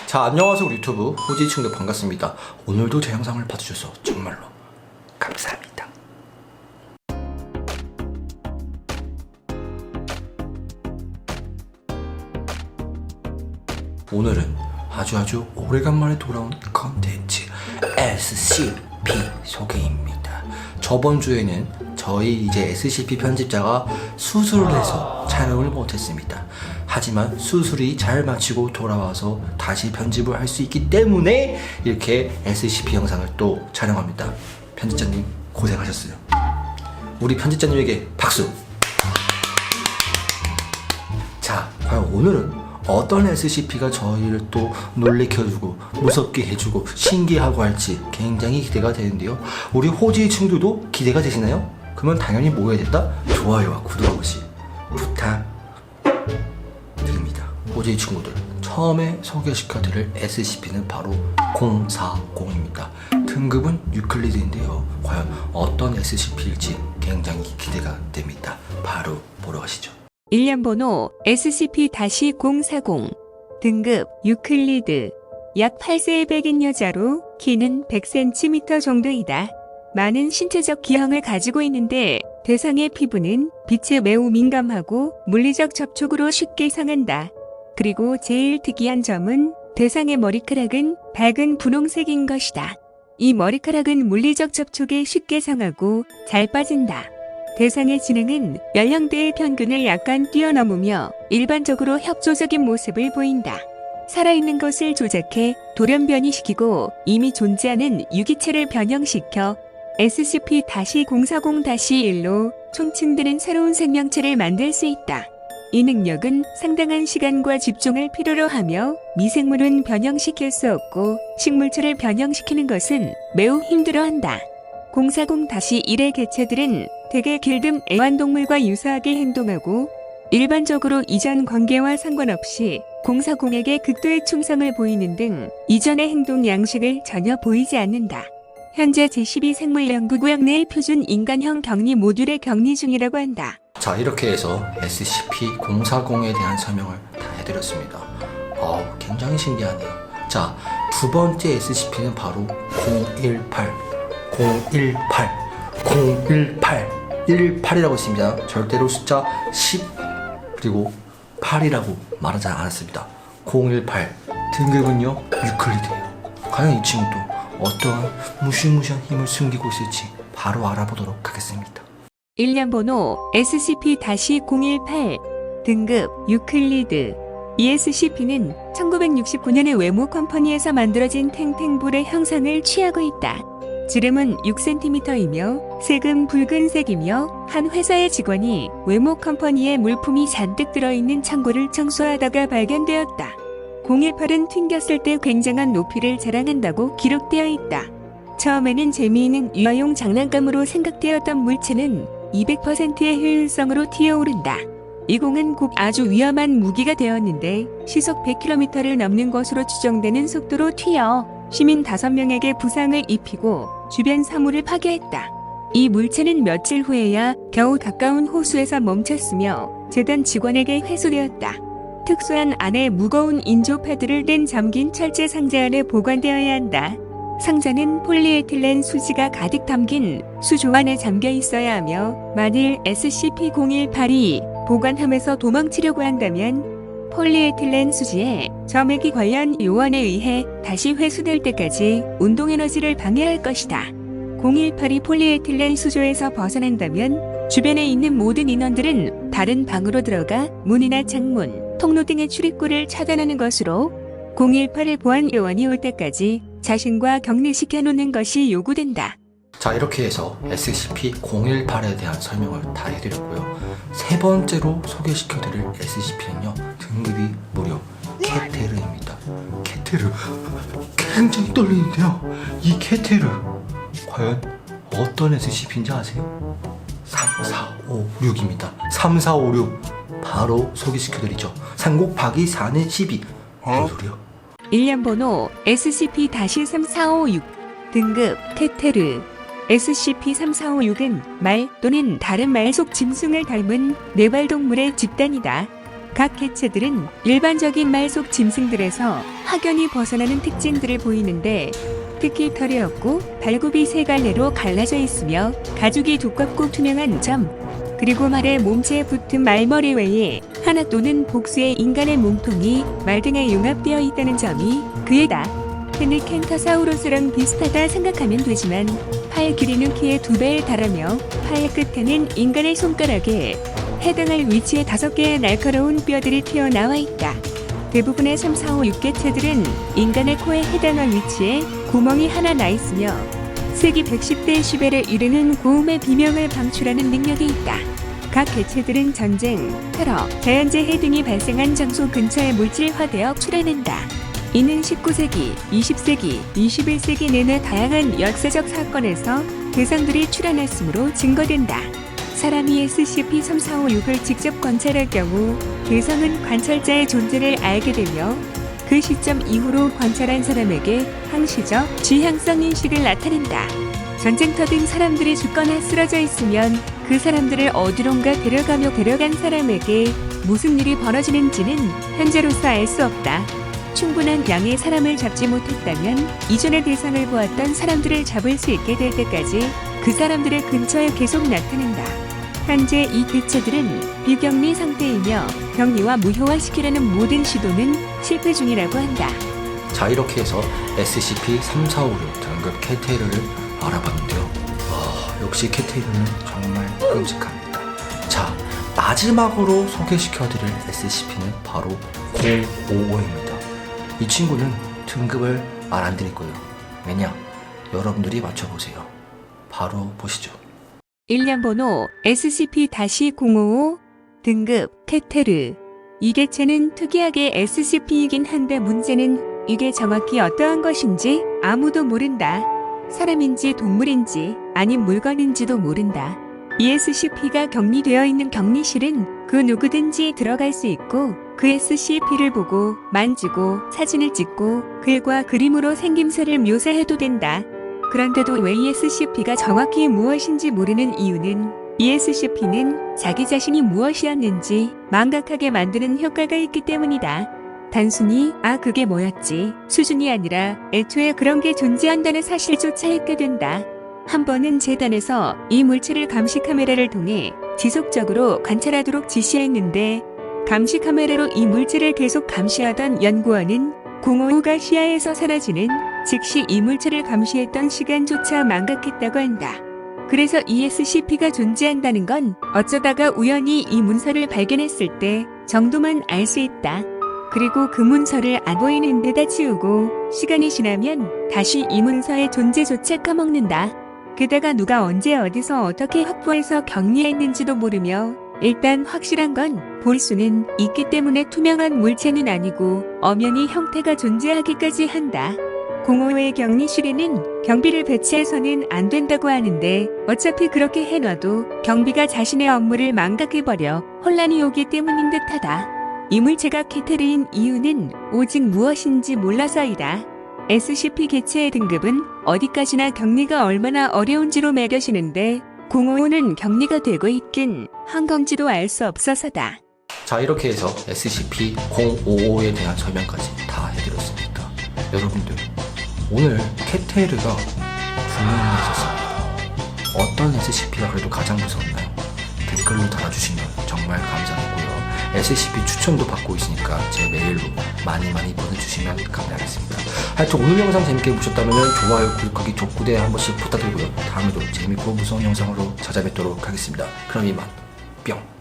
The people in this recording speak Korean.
자, 안녕하세요. 우리 유튜브 호지친구들 반갑습니다. 오늘도 제 영상을 봐주셔서 정말로 감사합니다. 오늘은 아주 오래간만에 돌아온 컨텐츠 SCP 소개입니다. 저번 주에는 저희 이제 SCP 편집자가 수술을 해서 촬영을 못했습니다. 하지만 수술이 잘 마치고 돌아와서 다시 편집을 할 수 있기 때문에 이렇게 SCP 영상을 또 촬영합니다. 편집자님 고생하셨어요. 우리 편집자님에게 박수! 자, 과연 오늘은 어떤 SCP가 저희를 또 놀래켜주고 무섭게 해주고 신기하고 할지 굉장히 기대가 되는데요. 우리 호지 친구들도 기대가 되시나요? 그러면 당연히 뭐 해야 된다? 좋아요와 구독 한 번씩 부탁드립니다. 호지 친구들, 처음에 소개시켜드릴 SCP는 바로 040입니다. 등급은 유클리드인데요. 과연 어떤 SCP일지 굉장히 기대가 됩니다. 바로 보러 가시죠. 일련 번호 SCP-040 등급 유클리드 약 8세의 백인 여자로 키는 100cm 정도이다. 많은 신체적 기형을 가지고 있는데 대상의 피부는 빛에 매우 민감하고 물리적 접촉으로 쉽게 상한다. 그리고 제일 특이한 점은 대상의 머리카락은 밝은 분홍색인 것이다. 이 머리카락은 물리적 접촉에 쉽게 상하고 잘 빠진다. 대상의 지능은 연령대의 평균을 약간 뛰어넘으며 일반적으로 협조적인 모습을 보인다. 살아있는 것을 조작해 돌연변이시키고 이미 존재하는 유기체를 변형시켜 SCP-040-1로 총칭되는 새로운 생명체를 만들 수 있다. 이 능력은 상당한 시간과 집중을 필요로 하며 미생물은 변형시킬 수 없고 식물체를 변형시키는 것은 매우 힘들어한다. 040-1의 개체들은 대개 길듬 애완동물과 유사하게 행동하고 일반적으로 이전 관계와 상관없이 040에게 극도의 충성을 보이는 등 이전의 행동 양식을 전혀 보이지 않는다. 현재 제12생물연구구역 내의 표준 인간형 격리 모듈의 격리 중이라고 한다. 자, 이렇게 해서 SCP-040에 대한 설명을 다 해드렸습니다. 굉장히 신기하네요. 자, 두 번째 SCP는 바로 018이라고 씁니다. 절대로 숫자 10 그리고 8이라고 말하지 않았습니다. 018 등급은요 유클리드예요. 과연 이 친구도 어떠한 무시무시한 힘을 숨기고 있을지 바로 알아보도록 하겠습니다. 일련 번호 SCP-018 등급 유클리드 이 SCP는 1969년에 외모 컴퍼니에서 만들어진 탱탱볼의 형상을 취하고 있다. 지름은 6cm이며 색은 붉은색이며 한 회사의 직원이 외모 컴퍼니에 물품이 잔뜩 들어있는 창고를 청소하다가 발견되었다. 018은 튕겼을 때 굉장한 높이를 자랑한다고 기록되어 있다. 처음에는 재미있는 유아용 장난감으로 생각되었던 물체는 200%의 효율성으로 튀어오른다. 이 공은 곧 아주 위험한 무기가 되었는데 시속 100km를 넘는 것으로 추정되는 속도로 튀어 시민 5명에게 부상을 입히고 주변 사물을 파괴했다. 이 물체는 며칠 후에야 겨우 가까운 호수에서 멈췄으며 재단 직원에게 회수되었다. 특수한 안에 무거운 인조 패드를 뗀 잠긴 철제 상자 안에 보관되어야 한다. 상자는 폴리에틸렌 수지가 가득 담긴 수조 안에 잠겨 있어야 하며 만일 SCP-018이 보관함에서 도망치려고 한다면 폴리에틸렌 수지에 점액이 관련 요원에 의해 다시 회수될 때까지 운동에너지를 방해할 것이다. 018이 폴리에틸렌 수조에서 벗어난다면 주변에 있는 모든 인원들은 다른 방으로 들어가 문이나 창문, 통로 등의 출입구를 차단하는 것으로 018의 보안 요원이 올 때까지 자신과 격리시켜 놓는 것이 요구된다. 자, 이렇게 해서 SCP-018에 대한 설명을 다 해드렸고요. 세 번째로 소개시켜드릴 SCP는요 등급이 무려 케테르입니다. 케테르 굉장히 떨리는데요. 이 케테르 과연 어떤 SCP인지 아세요? 3456입니다. 3456 바로 소개시켜드리죠. 3 곱하기 4는 12. 무슨 소리야? 일련 번호 SCP-3456 등급 케테르 SCP-3456은 말 또는 다른 말 속 짐승을 닮은 네발동물의 집단이다. 각 개체들은 일반적인 말속 짐승들에서 확연히 벗어나는 특징들을 보이는데 특히 털이 없고 발굽이 세 갈래로 갈라져 있으며 가죽이 두껍고 투명한 점, 그리고 말의 몸체에 붙은 말머리 외에 하나 또는 복수의 인간의 몸통이 말 등에 융합되어 있다는 점이 그에다 흔히 켄타사우루스랑 비슷하다 생각하면 되지만 팔 길이는 키의 2배에 달하며 팔 끝에는 인간의 손가락에 해당할 위치에 5개의 날카로운 뼈들이 튀어나와 있다. 대부분의 3, 4, 5, 6개체들은 인간의 코에 해당할 위치에 구멍이 하나 나 있으며 세기 110데시벨에 이르는 고음의 비명을 방출하는 능력이 있다. 각 개체들은 전쟁, 테러, 자연재해 등이 발생한 장소 근처에 물질화되어 출현한다. 이는 19세기, 20세기, 21세기 내내 다양한 역사적 사건에서 대상들이 출현했으므로 증거된다. 사람이 SCP-3456을 직접 관찰할 경우 대상은 관찰자의 존재를 알게 되며 그 시점 이후로 관찰한 사람에게 항시적, 지향성 인식을 나타낸다. 전쟁터 등 사람들이 죽거나 쓰러져 있으면 그 사람들을 어디론가 데려가며 데려간 사람에게 무슨 일이 벌어지는지는 현재로서 알 수 없다. 충분한 양의 사람을 잡지 못했다면 이전의 대상을 보았던 사람들을 잡을 수 있게 될 때까지 그 사람들의 근처에 계속 나타난다. 현재 이 개체들은 비격리 상태이며 격리와 무효화시키려는 모든 시도는 실패 중이라고 한다. 자, 이렇게 해서 SCP-3456 등급 케테르를 알아봤는데요. 역시 케테르는 정말 끔찍합니다. 자, 마지막으로 소개시켜드릴 SCP는 바로 055입니다. 이 친구는 등급을 말 안 드릴 거예요. 왜냐? 여러분들이 맞춰보세요. 바로 보시죠. 일련 번호 SCP-055 등급 케테르. 이 개체는 특이하게 SCP이긴 한데 문제는 이게 정확히 어떠한 것인지 아무도 모른다. 사람인지 동물인지 아닌 물건인지도 모른다. 이 SCP가 격리되어 있는 격리실은 그 누구든지 들어갈 수 있고 그 SCP를 보고 만지고 사진을 찍고 글과 그림으로 생김새를 묘사해도 된다. 그런데도 왜 이 SCP가 정확히 무엇인지 모르는 이유는 이 SCP는 자기 자신이 무엇이었는지 망각하게 만드는 효과가 있기 때문이다. 단순히 그게 뭐였지 수준이 아니라 애초에 그런 게 존재한다는 사실조차 잊게 된다. 한 번은 재단에서 이 물체를 감시 카메라를 통해 지속적으로 관찰하도록 지시했는데 감시 카메라로 이 물체를 계속 감시하던 연구원은 055가 시야에서 사라지는 즉시 이 물체를 감시했던 시간조차 망각했다고 한다. 그래서 이 SCP가 존재한다는 건 어쩌다가 우연히 이 문서를 발견했을 때 정도만 알 수 있다. 그리고 그 문서를 안 보이는 데다 치우고 시간이 지나면 다시 이 문서의 존재조차 까먹는다. 게다가 누가 언제 어디서 어떻게 확보해서 격리했는지도 모르며 일단 확실한 건 볼 수는 있기 때문에 투명한 물체는 아니고 엄연히 형태가 존재하기까지 한다. 055의 격리실에는 경비를 배치해서는 안 된다고 하는데 어차피 그렇게 해놔도 경비가 자신의 업무를 망각해버려 혼란이 오기 때문인 듯하다. 이 물체가 케테르인 이유는 오직 무엇인지 몰라서이다. SCP 개체의 등급은 어디까지나 격리가 얼마나 어려운지로 매겨지는데 055는 격리가 되고 있긴 한 건지도 알 수 없어서다. 자, 이렇게 해서 SCP-055에 대한 설명까지 다 해드렸습니다. 여러분들, 오늘 케테르가 분명했었습니다. 어떤 SCP가 그래도 가장 무서웠나요? 댓글로 달아주시면 정말 감사하고요. SCP 추천도 받고 있으니까 제 메일로 많이 보내주시면 감사하겠습니다. 하여튼 오늘 영상 재밌게 보셨다면 좋아요, 구독하기, 족구대 한 번씩 부탁드리고요. 다음에도 재밌고 무서운 영상으로 찾아뵙도록 하겠습니다. 그럼 이만 뿅.